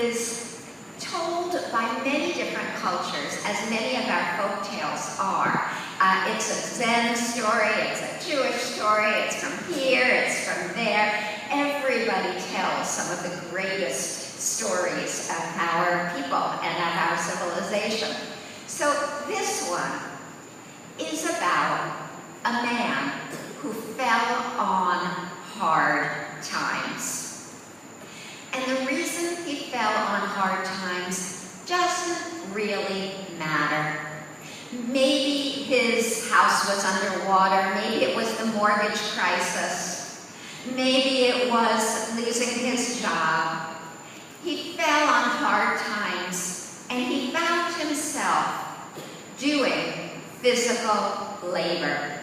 is told by many different cultures, as many of our folk tales are. It's a Zen story, it's a Jewish story, it's from here, it's from there. Everybody tells some of the greatest stories of our people and of our civilization. So this one is about a man who fell on hard times. And the reason he fell on hard times doesn't really matter. Maybe his house was underwater, maybe it was the mortgage crisis, maybe it was losing his job. He fell on hard times and he found himself doing physical labor.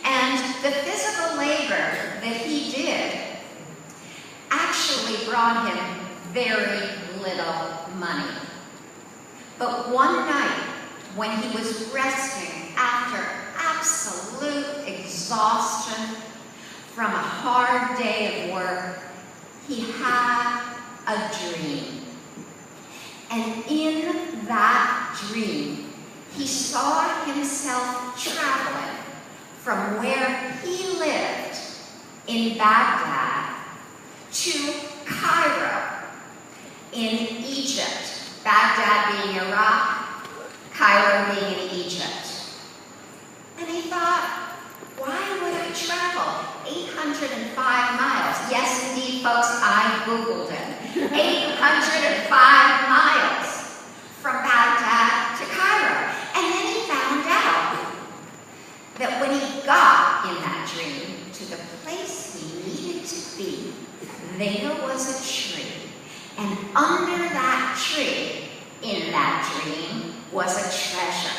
And the physical labor that he did actually brought him very little money. But one night, when he was resting after absolute exhaustion from a hard day of work, he had a dream. And in that dream, he saw himself traveling from where he lived in Baghdad to Cairo in Egypt. Baghdad being Iraq, Cairo being in Egypt. And he thought, why would I travel 805 miles? Yes, indeed, folks, I Googled it. 805 miles from Baghdad to Cairo. And then he found out that when he got in that dream to the place he needed to be, there was a tree. And under that tree, in that dream, was a treasure.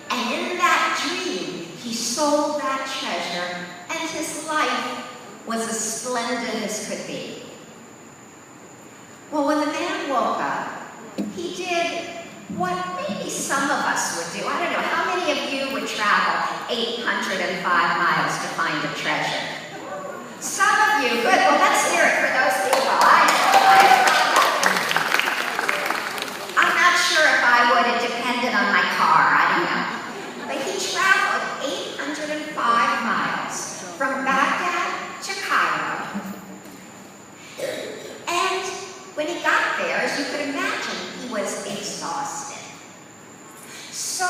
And in that dream, he sold that treasure, and his life was as splendid as could be. Well, when the man woke up, he did what maybe some of us would do. I don't know, how many of you would travel 805 miles to find a treasure? Some of you, good. Well, let's hear it for those people. I'm not sure if I would. It depended on my car. I don't know. But he traveled 805 miles from Baghdad to Cairo. And when he got there, as you could imagine, he was exhausted. So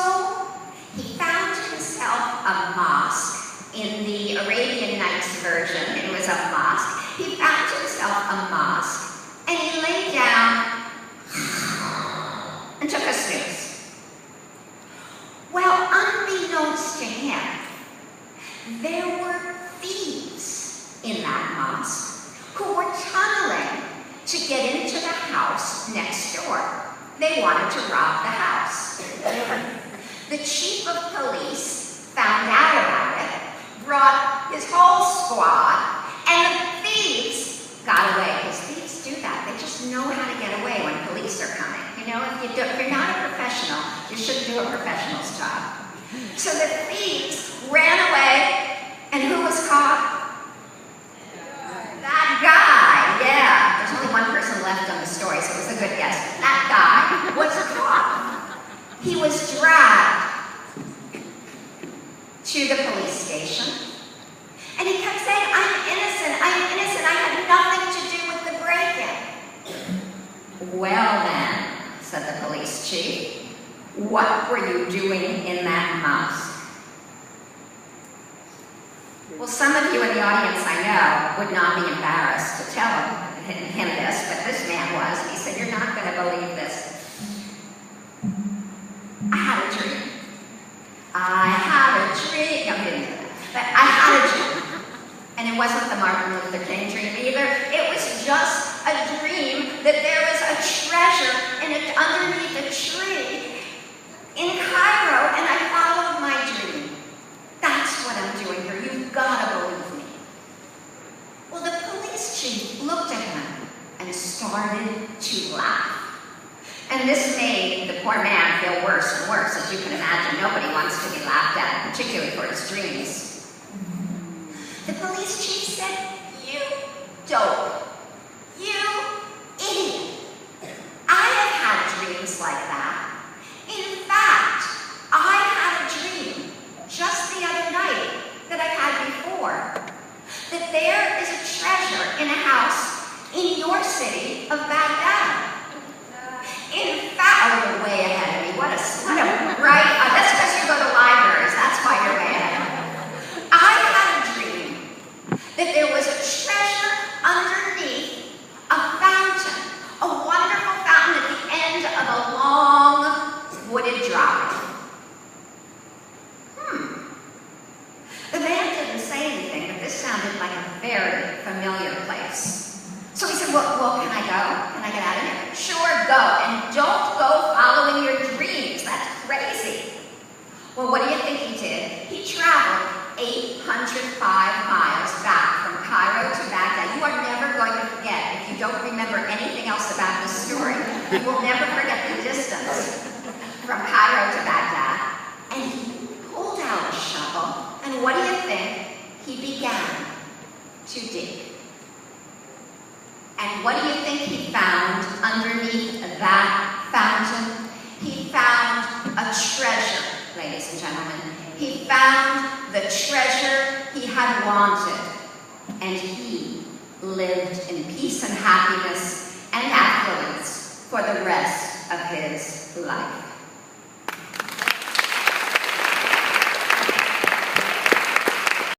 he found himself a mosque. In the Arabian Nights version, it was a mosque. He found himself a mosque, and he lay down and took a snooze. Well, unbeknownst to him, there were thieves in that mosque who were tunneling to get into the house next door. They wanted to rob the house. The chief of police found out about it, brought his whole squad, and the thieves got away. Because thieves do that. They just know how to get away when police are coming. You know, if you're not a professional, you shouldn't do a professional's job. So the thieves ran away, and who was caught? That guy, yeah. There's only one person left on the story, so it was a good guess. That guy was caught. He was dragged to the police station, and he kept saying, I'm innocent, I had nothing to do with the break-in. Well then, said the police chief, what were you doing in that mosque? Well, some of you in the audience I know would not be embarrassed to tell him this, but this man was. He said, you're not going to believe this. I had a dream. I had a dream. No, I didn't do that. But I had a dream. And it wasn't the Martin Luther King dream either. It was just a dream that there was a treasure underneath a tree in Cairo, and I followed my dream. That's what I'm doing here. You've got to believe me. Well, the police chief looked at him and started to laugh. And this made the poor man feel worse and worse. As you can imagine, nobody wants to be laughed at, particularly for his dreams. The police chief said, you dope, you idiot. like that. In fact, I had a dream just the other night that I've had before, that there is a treasure in a house in your city of Banyan. In fact, oh, you're way ahead of me. What a right? That's because you go to libraries. That's why you're way ahead. I had a dream that there was a treasure underneath a fountain, a wonderful fountain at the end of a long wooded drive. The man didn't say anything, but this sounded like a very familiar place. So he said, well, can I go? Can I get out of here? Sure, go. And don't go following your dreams. That's crazy. Well, what do you think he did? He traveled 805 miles back from Cairo to Baghdad. You are never going to forget, if you don't remember anything else about this story, you will never forget the distance from Cairo to Baghdad. And he pulled out a shovel, and what do you think? He began to dig. And what do you think he found underneath that fountain? He found a treasure, ladies and gentlemen. He found the treasure he had wanted. And he lived in peace and happiness and affluence for the rest of his life.